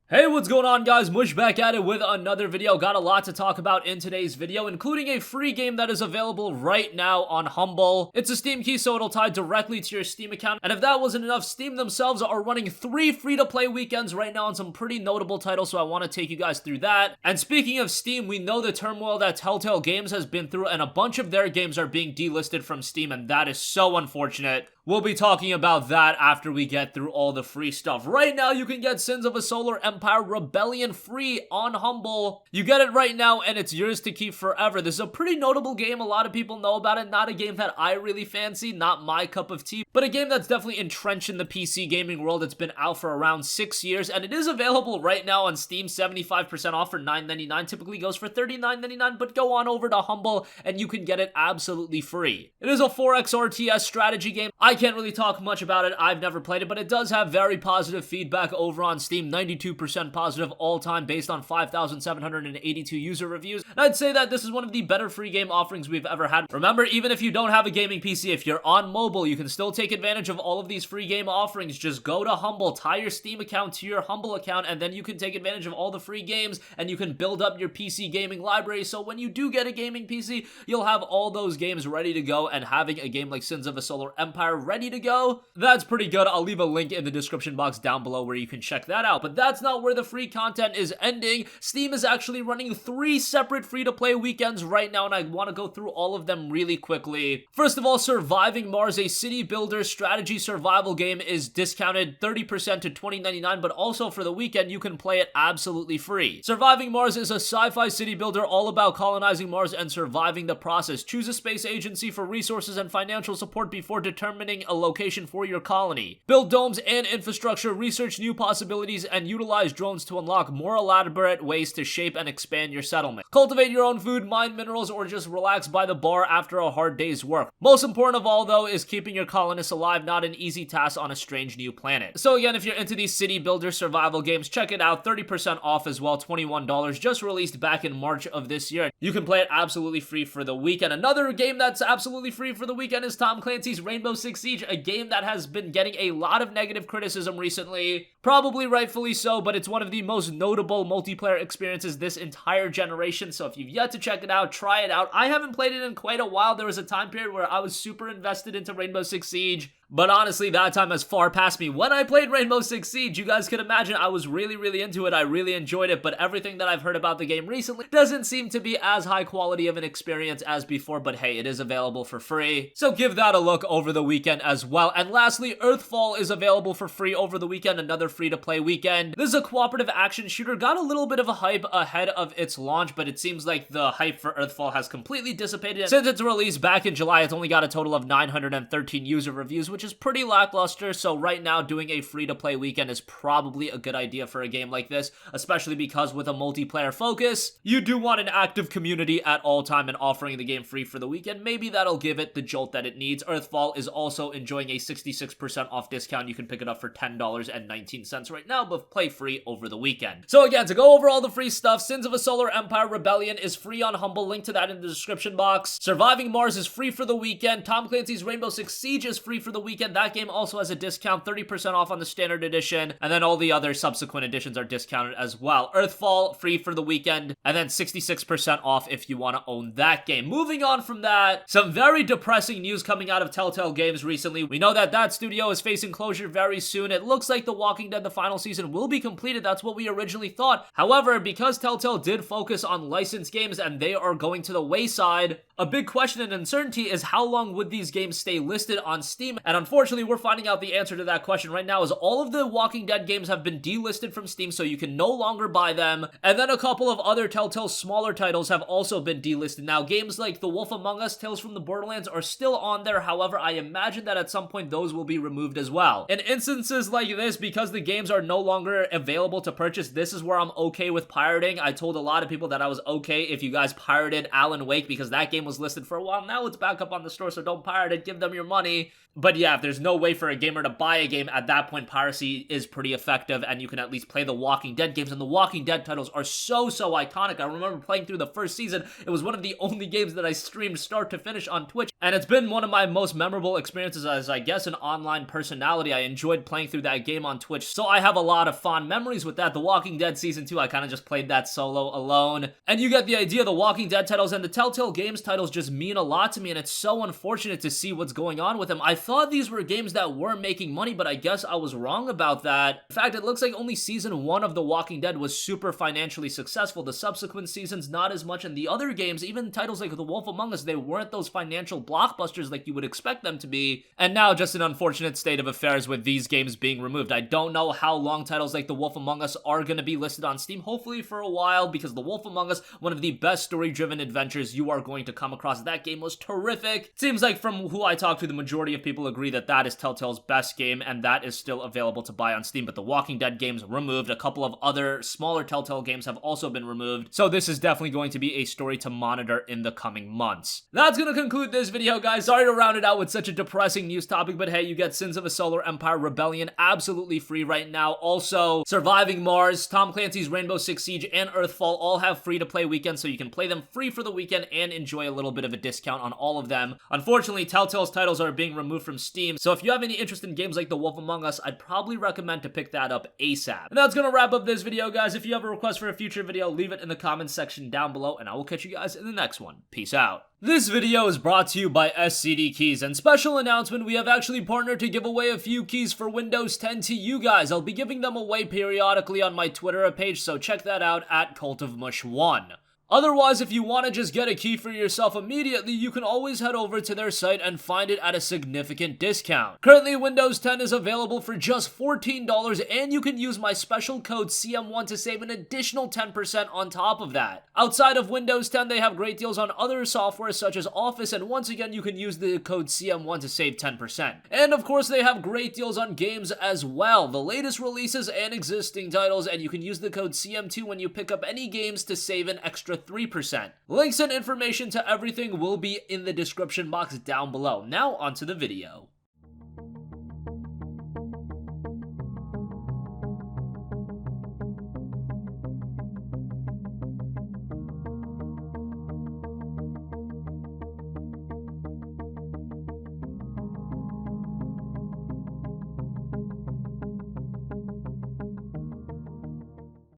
Hey, what's going on, guys? Mush back at it with another video. Got a lot to talk about in today's video, including a free game that is available right now on Humble. It's a Steam key, so it'll tie directly to your Steam account. And if that wasn't enough, Steam themselves are running 3 free-to-play weekends right now on some pretty notable titles, so I want to take you guys through that. And speaking of Steam, we know the turmoil that Telltale Games has been through, and a bunch of their games are being delisted from Steam, and that is so unfortunate. We'll be talking about that after we get through all the free stuff. Right now, you can get Sins of a Solar Empire Rebellion free on Humble. You get it right now, and it's yours to keep forever. This is a pretty notable game. A lot of people know about it. Not a game that I really fancy, not my cup of tea, but a game that's definitely entrenched in the PC gaming world. It's been out for around 6 years, and it is available right now on Steam, 75% off for $9.99. Typically goes for $39.99, but go on over to Humble, and you can get it absolutely free. It is a 4X RTS strategy game. I can't really talk much about it. I've never played it, but it does have very positive feedback over on Steam. 92% positive all time based on 5,782 user reviews. And I'd say that this is one of the better free game offerings we've ever had. Remember, even if you don't have a gaming PC, if you're on mobile, you can still take advantage of all of these free game offerings. Just go to Humble, tie your Steam account to your Humble account, and then you can take advantage of all the free games, and you can build up your PC gaming library. So when you do get a gaming PC, you'll have all those games ready to go, and having a game like Sins of a Solar Empire ready to go, that's pretty good. I'll leave a link in the description box down below where you can check that out. But that's not where the free content is ending. Steam is actually running 3 separate free-to-play weekends right now, and I want to go through all of them really quickly. First of all, Surviving Mars, a city builder strategy survival game, is discounted 30% to $20.99, but also for the weekend, you can play it absolutely free. Surviving Mars is a sci-fi city builder all about colonizing Mars and surviving the process. Choose a space agency for resources and financial support before determining a location for your colony. Build domes and infrastructure, research new possibilities, and utilize drones to unlock more elaborate ways to shape and expand your settlement. Cultivate your own food, mine minerals, or just relax by the bar after a hard day's work. Most important of all, though, is keeping your colonists alive, not an easy task on a strange new planet. So again, if you're into these city builder survival games, check it out. 30% off as well, $21, just released back in March of this year. You can play it absolutely free for the weekend. Another game that's absolutely free for the weekend is Tom Clancy's Rainbow Six Siege, a game that has been getting a lot of negative criticism recently. Probably rightfully so, but it's one of the most notable multiplayer experiences this entire generation, so if you've yet to check it out, try it out. I haven't played it in quite a while. There was a time period where I was super invested into Rainbow Six Siege, but honestly, that time has far passed me. When I played Rainbow Six Siege, you guys could imagine I was really into it. I really enjoyed it, but everything that I've heard about the game recently doesn't seem to be as high quality of an experience as before, but hey, it is available for free, so give that a look over the weekend as well. And lastly, Earthfall is available for free over the weekend, another free-to-play weekend. This is a cooperative action shooter. Got a little bit of a hype ahead of its launch, but it seems like the hype for Earthfall has completely dissipated. Since its release back in July, it's only got a total of 913 user reviews, which is pretty lackluster, so right now doing a free-to-play weekend is probably a good idea for a game like this, especially because with a multiplayer focus, you do want an active community at all time, and offering the game free for the weekend, maybe that'll give it the jolt that it needs. Earthfall is also enjoying a 66% off discount. You can pick it up for $10.19 right now, but play free over the weekend. So again, to go over all the free stuff, Sins of a Solar Empire Rebellion is free on Humble, link to that in the description box. Surviving Mars is free for the weekend. Tom Clancy's Rainbow Six Siege is free for the weekend. That game also has a discount, 30% off on the standard edition, and then all the other subsequent editions are discounted as well. Earthfall, free for the weekend, and then 66% off if you want to own that game. Moving on from that, some very depressing news coming out of Telltale Games recently. We know that that studio is facing closure very soon. It looks like The Walking Dead, the final season, will be completed. That's what we originally thought. However, because Telltale did focus on licensed games and they are going to the wayside, a big question and uncertainty is how long would these games stay listed on Steam? And unfortunately, we're finding out the answer to that question right now, as all of the Walking Dead games have been delisted from Steam, so you can no longer buy them. And then a couple of other Telltale smaller titles have also been delisted. Now, games like The Wolf Among Us, Tales from the Borderlands are still on there. However, I imagine that at some point those will be removed as well. In instances like this, because the games are no longer available to purchase, this is where I'm okay with pirating. I told a lot of people that I was okay if you guys pirated Alan Wake, because that game was listed for a while. Now it's back up on the store, so don't pirate it. Give them your money. But yeah, yeah, if there's no way for a gamer to buy a game, at that point, piracy is pretty effective, and you can at least play the Walking Dead games, and the Walking Dead titles are so iconic. I remember playing through the first season. It was one of the only games that I streamed start to finish on Twitch, and it's been one of my most memorable experiences as, I guess, an online personality. I enjoyed playing through that game on Twitch, so I have a lot of fond memories with that. The Walking Dead Season 2, I kind of just played that solo alone, and you get the idea. The Walking Dead titles and the Telltale Games titles just mean a lot to me, and it's so unfortunate to see what's going on with them. I thought these were games that were making money, but I guess I was wrong about that. In fact, it looks like only Season 1 of The Walking Dead was super financially successful. The subsequent seasons, not as much, and the other games, even titles like The Wolf Among Us, they weren't those financial blockbusters like you would expect them to be, and now just an unfortunate state of affairs with these games being removed. I don't know how long titles like The Wolf Among Us are going to be listed on Steam, hopefully for a while, because The Wolf Among Us, one of the best story-driven adventures you are going to come across. That game was terrific. Seems like from who I talked to, the majority of people agree that that is Telltale's best game, and that is still available to buy on Steam, but the Walking Dead games removed. A couple of other smaller Telltale games have also been removed, so this is definitely going to be a story to monitor in the coming months. That's gonna conclude this video, guys. Sorry to round it out with such a depressing news topic, but hey, you get Sins of a Solar Empire Rebellion absolutely free right now. Also, Surviving Mars, Tom Clancy's Rainbow Six Siege, and Earthfall all have free-to-play weekends, so you can play them free for the weekend and enjoy a little bit of a discount on all of them. Unfortunately, Telltale's titles are being removed from Steam, so if you have any interest in games like The Wolf Among Us, I'd probably recommend to pick that up ASAP. And that's gonna wrap up this video, guys. If you have a request for a future video, leave it in the comments section down below, and I will catch you guys in the next one. Peace out. This video is brought to you by SCD Keys, and special announcement, we have actually partnered to give away a few keys for Windows 10 to you guys. I'll be giving them away periodically on my Twitter page, so check that out at CultOfMush1. Otherwise, if you want to just get a key for yourself immediately, you can always head over to their site and find it at a significant discount. Currently, Windows 10 is available for just $14, and you can use my special code CM1 to save an additional 10% on top of that. Outside of Windows 10, they have great deals on other software such as Office, and once again, you can use the code CM1 to save 10%. And of course, they have great deals on games as well, the latest releases and existing titles, and you can use the code CM2 when you pick up any games to save an extra 3%. Links and information to everything will be in the description box down below. Now onto the video.